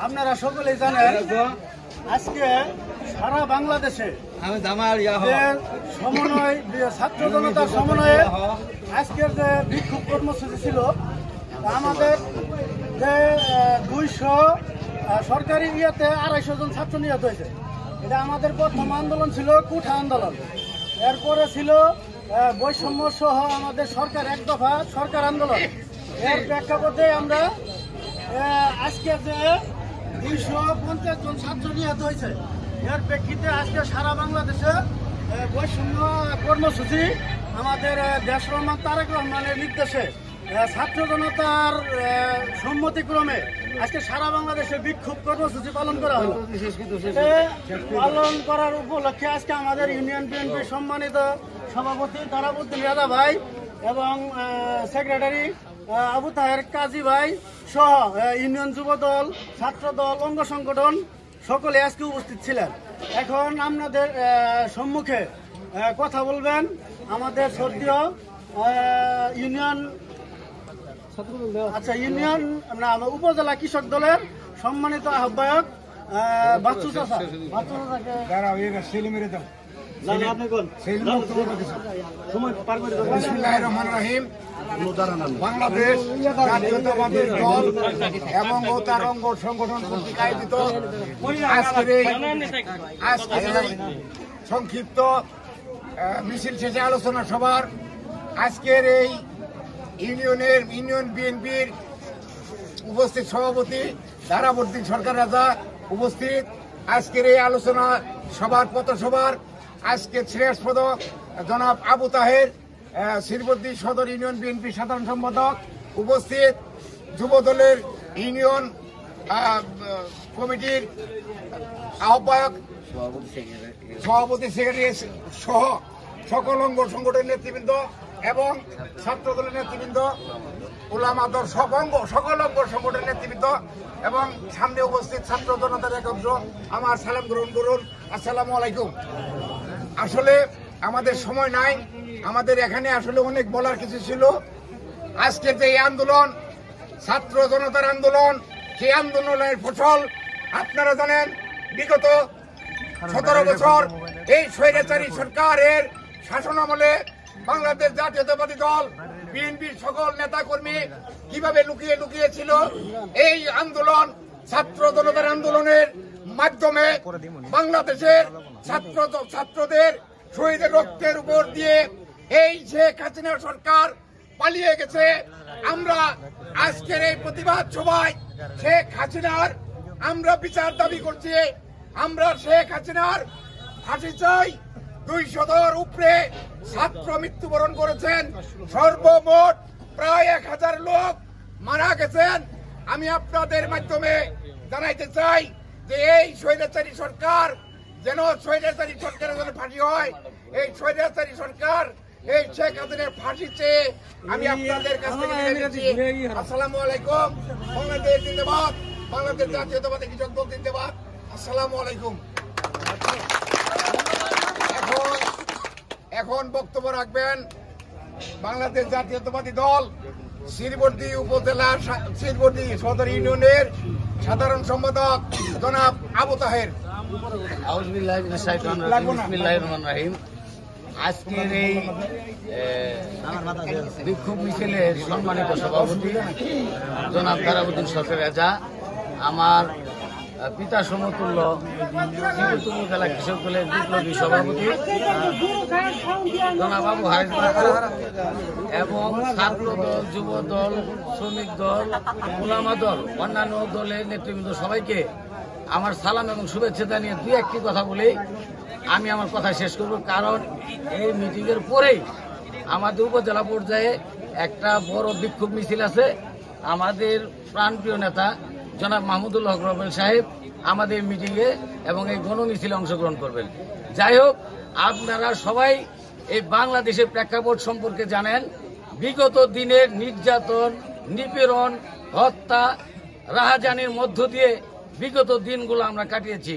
আপনারা সকলেই জানেন আজকে সারা বাংলাদেশে সমন্বয় ছাত্র জনতার সমন্বয়ে আজকের যে বিক্ষোভ কর্মসূচি ছিল আমাদের যে 200 সরকারি ইয়েতে 250 জন ছাত্র নিহত হয়েছে। এটা আমাদের প্রথম আন্দোলন ছিল কুঠা আন্দোলন। এরপরে ছিল বৈষম্য সহ আমাদের সরকার এক দফা সরকার আন্দোলন। এর প্রেক্ষাপটে আমরা আজকে যে 250 জন ছাত্র নিহত হয়েছে এর প্রেক্ষিতে আজকে সারা বাংলাদেশে বৈষম্য কর্মসূচি আমাদের দেশরহমান তারেক রহমানের নির্দেশে ছাত্র জনতার সম্মতিক্রমে আজকে সারা বাংলাদেশে বিক্ষোভ কর্মসূচি পালন করা হলো। পালন করার উপলক্ষে আজকে আমাদের ইউনিয়ন বিএনপির সম্মানিত সভাপতি তারাবুদ্দিন রাজা ভাই এবং সেক্রেটারি আবু তাহের কাজী ভাই সহ ইউনিয়ন যুব দল, ছাত্র দল, অঙ্গ সংগঠন সকলে আজকে উপস্থিত ছিলেন। এখন আপনাদের সম্মুখে কথা বলবেন আমাদের সর্দীয় ইউনিয়ন উপজেলা কৃষক দলের সম্মানিত আহ্বায়ক বাচ্চু চাচা। বাংলাদেশ জাতীয়তাবাদী দল এবং তার অঙ্গ সংগঠন কর্তৃক আয়োজিত আজকের সংক্ষিপ্ত মিছিল শেষে আলোচনা সভার আজকের এই ইউনিয়ন বিএনপির উপস্থিত সভাপতি ধারাবর্তী সরকার রাজা উপস্থিত আজকের এই আলোচনা সভার পথসভার আজকে শ্রেষ্ঠপদ জনাব আবু তাহের শিরবর্তী সদর ইউনিয়ন বিএনপি সাধারণ সম্পাদক উপস্থিত যুব দলের ইউনিয়ন কমিটির আহ্বায়ক সভাপতি সেক্রেটারি সহ সকল অঙ্গ সংগঠনের নেতৃবৃন্দ এবং ছাত্র দলের নেতৃবৃন্দ উলামা দল সকল অঙ্গ সংগঠনের নেতৃবৃন্দ এবং সামনে উপস্থিত ছাত্র জনতার এক অংশ আমার সালাম গ্রহণ করুন। আসসালামু আলাইকুম। আসলে আমাদের সময় নাই, আমাদের এখানে আসলে অনেক বলার কিছু ছিল। আজকের যে আন্দোলন ছাত্র জনতার আন্দোলন, সেই আন্দোলনের ফসল আপনারা জানেন বিগত 17 বছর এই স্বৈরাচারী সরকারের শাসনামলে বাংলাদেশ জাতীয়তাবাদী দল বিএনপির সকল নেতাকর্মী কিভাবে লুকিয়ে লুকিয়ে ছিল। এই আন্দোলন ছাত্র জনতার আন্দোলনের মাধ্যমে বাংলাদেশের ছাত্রদের শহীদের রক্তের উপর দিয়ে এই শেখ হাসিনা সরকার পালিয়ে গেছে। আমরা আজকের এই প্রতিবাদ সভায় শেখ হাসিনার আমরা বিচার দাবি করছি। আমরা শেখ হাসিনার ফাঁসি চাই। 200 উপরে ছাত্র মৃত্যুবরণ করেছেন, সর্বমোট প্রায় 1000 লোক মারা গেছেন। আমি আপনাদের মাধ্যমে জানাইতে চাই যে এই স্বৈরাচারী সরকার যেন স্বৈরাচারী সরকারের যেন ফাঁসি হয়। এই স্বৈরাচারী সরকার এই শেখ হাসিনার ফাঁসি চেয়ে আমি আপনাদের কাছ থেকে আসসালামু আলাইকুম। বাংলাদেশ জিন্দাবাদ, বাংলাদেশ জাতীয়তাবাদী কৃষক দল জিন্দাবাদ। আসসালামু আলাইকুম। এখন বক্তব্য রাখবেন বাংলাদেশ জাতীয়তাবাদী দল শিরবর্তী উপজেলার শিরবর্তী সদর ইউনিয়নের সাধারণ সম্পাদক জনাব আবু তাহের। আজকের এই বিক্ষোভ মিছিলের সম্মানিত সভাপতি জনাব ধারাবুদ্দিন সরকার রাজা, আমার পিতা সমতুল্য উপজেলা কৃষক দলের বিপ্লবী সভাপতি জনাব আবু হারিস এবং ছাত্র দল, যুব দল, শ্রমিক দল, উলামা দল, অন্যান্য দলের নেতৃবৃন্দ সবাইকে আমার সালাম এবং শুভেচ্ছা জানিয়ে 2-1টি কথা বলেই আমি আমার কথা শেষ করব। কারণ এই মিটিংয়ের পরেই আমাদের উপজেলা পর্যায়ে একটা বড় বিক্ষোভ মিছিল আছে। আমাদের প্রাণপ্রিয় নেতা জনাব মাহমুদুল হক রবেল সাহেব আমাদের মিটিংয়ে এবং এই গণমিছিলে অংশগ্রহণ করবেন। যাই হোক, আপনারা সবাই এই বাংলাদেশের প্রেক্ষাপট সম্পর্কে জানেন। বিগত দিনের নির্যাতন, নিপীড়ন, হত্যা, রাহাজানির মধ্য দিয়ে বিগত দিনগুলো আমরা কাটিয়েছি।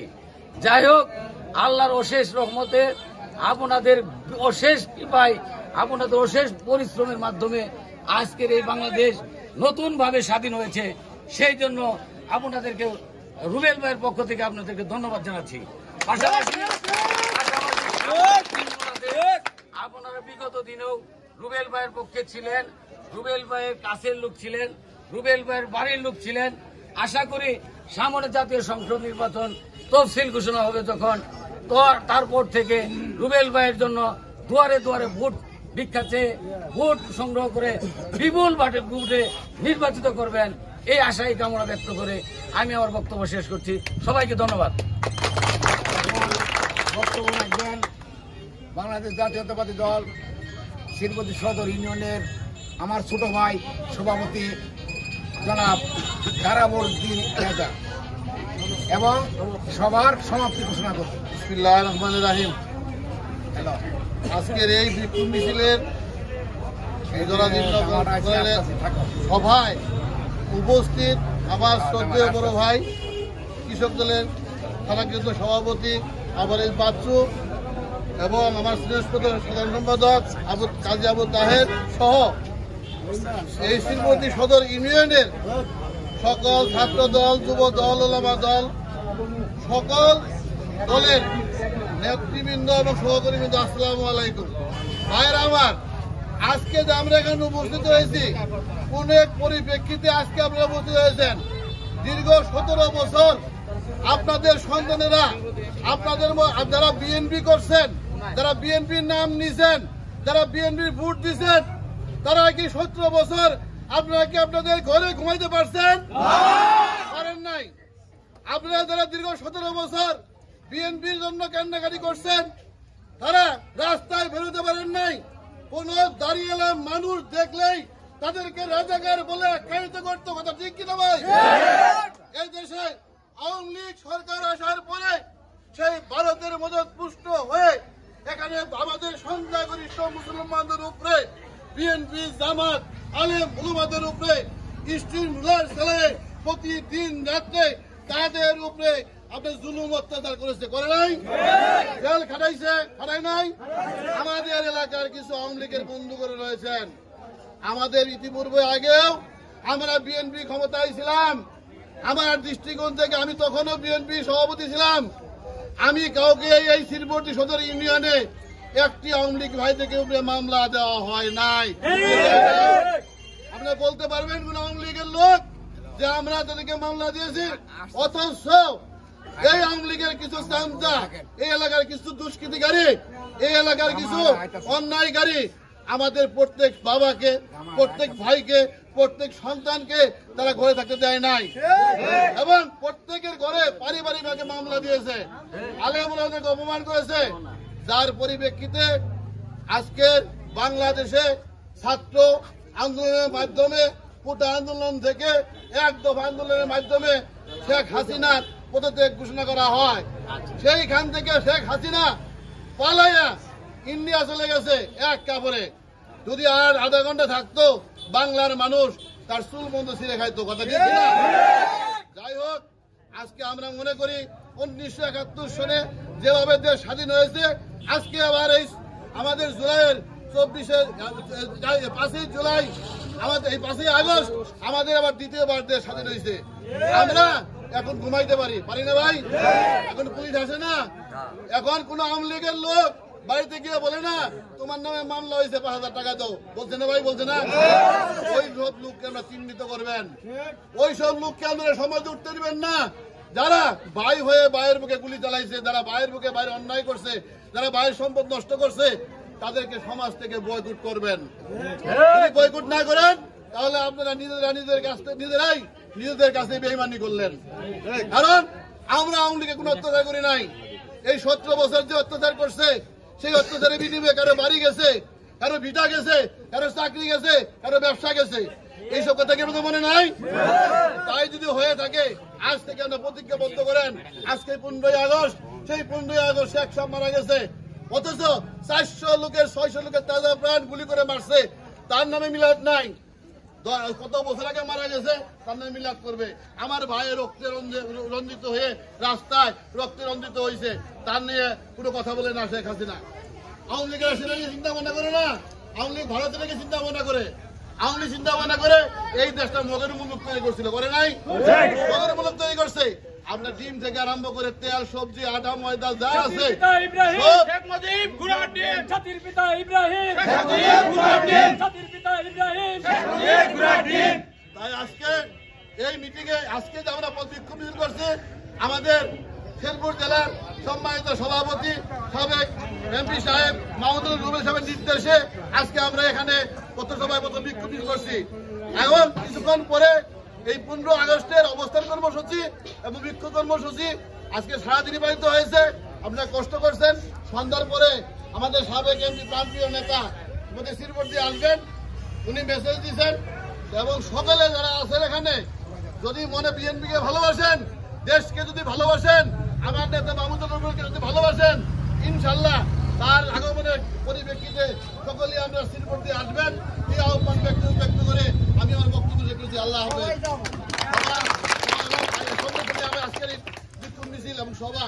যাই হোক, আল্লাহর অশেষ রহমতে আপনাদের অশেষ কৃপায় আপনাদের অশেষ পরিশ্রমের মাধ্যমে আজকের এই বাংলাদেশ নতুন ভাবে স্বাধীন হয়েছে। সেই জন্য আপনাদেরকে রুবেল ভাইয়ের পক্ষ থেকে আপনাদেরকে ধন্যবাদ জানাচ্ছি। পাশাপাশি আপনারা বিগত দিনেও রুবেল ভাইয়ের পক্ষে ছিলেন, রুবেল ভাইয়ের কাছের লোক ছিলেন, রুবেল ভাইয়ের বাড়ির লোক ছিলেন। আশা করি সামনে জাতীয় সংসদ নির্বাচন তফসিল ঘোষণা হবে যখন, তারপর থেকে রুবেল ভাইয়ের জন্য দুয়ারে দুয়ারে ভোট ভিক্ষা চেয়ে ভোট সংগ্রহ করে বিপুল ভোটে নির্বাচিত করবেন, এই আশাই কামনা ব্যক্ত করে আমি আমার বক্তব্য শেষ করছি। সবাইকে ধন্যবাদ। বক্তব্য রাখবেন বাংলাদেশ জাতীয়তাবাদী দল শিরবতী সদর ইউনিয়নের আমার ছোট ভাই সভাপতি জনাব কারাবুদ্দিন রাজা এবং সবার সমাপ্তি ঘোষণা করবেন। বিসমিল্লাহির রহমানির রহিম। আজকের এই বিক্ষোভ মিছিলের সভায় উপস্থিত আমার শ্রদ্ধেয় বড় ভাই কৃষক দলের থানাকৃত সভাপতি আবরেজ বাচ্চু এবং আমার শ্রেষ্ঠ সাধারণ সম্পাদক কাজী আবু তাহের সহ এই শিরবতী সদর ইউনিয়নের সকল ছাত্র দল, যুব দল, ওলামা দল, সকল দলের নেতৃবৃন্দ এবং সহকর্মীবৃন্দ, আসসালামু আলাইকুম। ভাইয়েরা আমার, আজকে যে আমরা এখানে উপস্থিত হয়েছি কোন এক পরিপ্রেক্ষিতে আজকে আপনারা উপস্থিত হয়েছেন। দীর্ঘ 17 বছর আপনাদের সন্তানেরা আপনাদের যারা বিএনপি করছেন, যারা বিএনপির নাম নিছেন, যারা বিএনপির ভোট দিচ্ছেন, তারা কি 17 বছর আপনারা কি আপনাদের ঘরে ঘুমাইতে পারছেন? পারেন নাই। আপনারা যারা দীর্ঘ 17 বছর বিএনপির জন্য কান্নাকাটি করছেন, তারা রাস্তায় বেরোতে পারেন নাই। কোন দাঁড়িয়ে মানুষ দেখলেই তাদেরকে রাজাকার বলে আখ্যায়িত করতো, কথা ঠিক কিনা ভাই? এই দেশে আওয়ামী লীগ সরকার আসার পরে সেই ভারতের মদত পুষ্ট হয়ে এখানে আমাদের সংখ্যাগরিষ্ঠ মুসলমানদের উপরে বিএনপি, জামাত, আলেম উলামাদের উপরে স্টিম রুলার চালায় প্রতিদিন রাত্রে তাদের উপরে আপনার জুলুম অত্যাচার করেছে, করে নাই? জেল খাটাইছে, খাটাই নাই? আমাদের এলাকার কিছু আওয়ামী লীগের বন্ধু করে রয়েছেন। আমাদের ইতিপূর্বে আগেও আমরা বিএনপি ক্ষমতায় ছিলাম। আমার দৃষ্টিকোণ থেকে আমি তখনও বিএনপি সভাপতি ছিলাম। আমি কাউকে এই শিরবতী সদর ইউনিয়নে একটি আওয়ামী লীগ ভাই থেকে উপরে মামলা দেওয়া হয় নাই। আপনারা বলতে পারবেন কোন আওয়ামী লীগের লোক যে আমরা তাদেরকে মামলা দিয়েছি? অথচ এই আওয়ামী লীগের কিছু চামচা, এই এলাকার কিছু দুষ্কৃতিকারী, এই এলাকার কিছু অন্যায়কারী আমাদের প্রত্যেক বাবাকে, প্রত্যেক ভাইকে, প্রত্যেক সন্তানকে তারা ঘরে থাকতে দেয় নাই এবং প্রত্যেকের ঘরে পারিবারিক ভাবে মামলা দিয়েছে, আলেমুলামাদেরকে অপমান করেছে। যার পরিপ্রেক্ষিতে আজকের বাংলাদেশে ছাত্র আন্দোলনের মাধ্যমে, কোটা আন্দোলন থেকে এক দফা আন্দোলনের মাধ্যমে শেখ হাসিনার পদত্যাগ ঘোষণা করা হয়। সেইখান থেকে শেখ হাসিনা পালাইয়া ইন্ডিয়া চলে গেছে এক কাপড়ে। যদি আর আধা ঘন্টা থাকতো বাংলার মানুষ তার চুল বন্ধ ছিঁড়ে খাইতো, কথা ঠিক না? যাই হোক, আজকে আমরা মনে করি 1971 সনে যেভাবে দেশ স্বাধীন হয়েছে, আজকে আবার এই আমাদের জুলাইয়ের 5ই জুলাই, আমাদের এই 5ই আগস্ট আমাদের আবার দ্বিতীয়বার দেশ স্বাধীন হয়েছে। আমরা এখন ঘুমাইতে পারি না ভাই? এখন পুলিশ আসে না, এখন কোন আওয়ামী লীগের লোক বাড়িতে গিয়ে বলে না তোমার নামে মামলা হয়েছে 5,000 টাকা দাও, বলছে না ভাই? বলছে না? ওই সব লোককে আমরা চিহ্নিত করবেন, ওই সব লোককে আপনারা সমাজে উঠতে দিবেন না। যারা ভাই হয়ে ভাইয়ের বুকে গুলি চালাইছে, যারা ভাইয়ের বুকে ভাইয়ের অন্যায় করছে, যারা ভাইয়ের সম্পদ নষ্ট করছে, তাদেরকে সমাজ থেকে বয়কট করবেন। যদি বয়কট না করেন তাহলে আপনারা নিজেরাই নিজেদের কাছে বেঈমানি করলেন। কারণ আমরা আওয়ামী লীগে কোনো অত্যাচার করি নাই। এই 17 বছর যে অত্যাচার করছে, সেই অত্যাচারের বিনিময়ে কারো বাড়ি গেছে, কারো ভিটা গেছে, কারো চাকরি গেছে, কারো ব্যবসা গেছে। এইসব কথা কি আমাদের মনে নাই? তাই যদি হয়ে থাকে আজ থেকে আমরা প্রতিজ্ঞাবদ্ধ করেন, আজকে 15ই আগস্ট, সেই 15ই আগস্ট শেখ সাহেব মারা গেছে, অথচ 400 লোকের 600 লোকের তাজা প্রাণ গুলি করে মারছে, তার নামে মিলাদ নাই। কত বছর আগে মারা গেছে, তার নামে মিলাদ করবে। আমার ভাইয়ের রক্তে রঞ্জিত হয়ে রাস্তায় রক্তে রঞ্জিত হয়েছে, তার নিয়ে কোনো কথা বলে না শেখ হাসিনা। আওয়ামী লীগের সেটা নিয়ে চিন্তা ভাবনা করে না, আওয়ামী লীগ ভারতের থেকে চিন্তা ভাবনা করে চিন্তা ভাবনা করে এই দেশটা মগের মুলুক তৈরি করছিল, করে নাই? মগের মুলুক তৈরি করছে। আপনার ডিম থেকে আরম্ভ করে তেল, সবজি, আটা, ময়দা যা আছে তাই আজকে এই মিটিংয়ে আজকে যে আমরা বিক্ষোভ মিছিল করছি, আমাদের শেরপুর জেলার সম্মানিত সভাপতি সাবেক এমপি সাহেব মাহমুদুল রুবেল সাহেবের নির্দেশে আজকে আমরা এখানে পথসভায় বিক্ষোভ মিছিল করছি। এখন কিছুক্ষণ পরে এই 15 আগস্টের অবস্থান কর্মসূচি এবং বিক্ষোভ কর্মসূচি আজকে সারাদিনই পালিত হয়েছে। আপনারা কষ্ট করছেন, সন্ধ্যার পরে আমাদের সাবেক এমপি প্রান্তীয় নেতা শেরপুর দিয়ে আসবেন, উনি মেসেজ দিয়েছেন। এবং সকলে যারা আছেন এখানে, যদি মনে বিএনপিকে ভালোবাসেন, দেশকে যদি ভালোবাসেন, আমার নেতা মাহমুদুল রুবেলকে যদি ভালোবাসেন, ইনশাল্লাহ তার আগমনের পরিপ্রেক্ষিতে সকলেই আমরা শেরপুর দিয়ে আসবেন। এই আহ্বান ব্যক্ত করে আমি আমার বক্তব্য শেষ করছি। আল্লাহ হাফেজ। আজকের বিক্ষোভ মিছিল এবং সভা